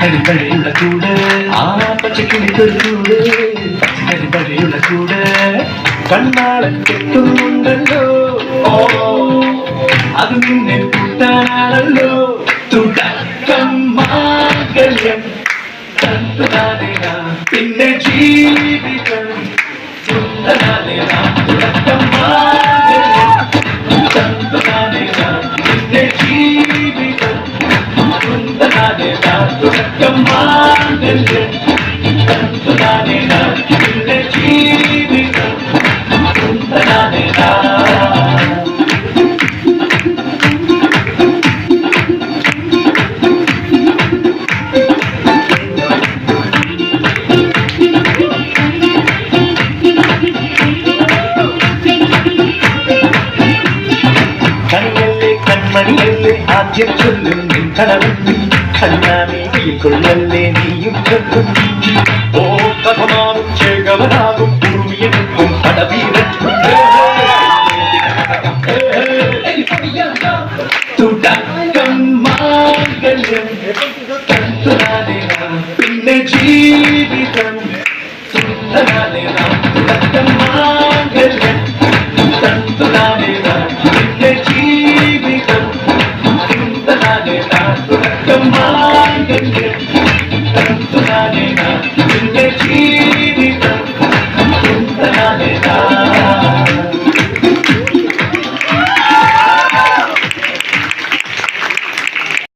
കരിമ്പഴയുള്ള കൂട് ആ പച്ചക്കിളിക്കൊരു കരിമ്പഴയുള്ള കൂട് കണ്ണാളൻ കെട്ടുന്നുണ്ടല്ലോ അത് നിന്നെ കൂട്ടാനാണല്ലോ തുടക്കം മാംഗല്യം പിന്നെ ജീവിതം തുടക്കം മാംഗല്യം പിന്നെ ജീവിതം തുടക്കം മാംഗല്യം പിന്നെ ജീവിതം കണ്ണല്ലേ കൺമണിയല്ലേ ആദ്യം ചൊല്ലും നിൻ കണവൻ കണ്ണാമേയിൽ കൊള്ളല്ലേ നീയും ചൊല്ലും ഓ കഥമാവും ചേകവനാകും ഉറുമിയെടുക്കും പടവീരൻ തുടക്കം മാംഗല്യം പിന്നെ ജീവിതം തുടക്കം മാംഗല്യം പിന്നെ ജീവിതം തുടക്കം മാംഗല്യം പിന്നെ ജീവിതം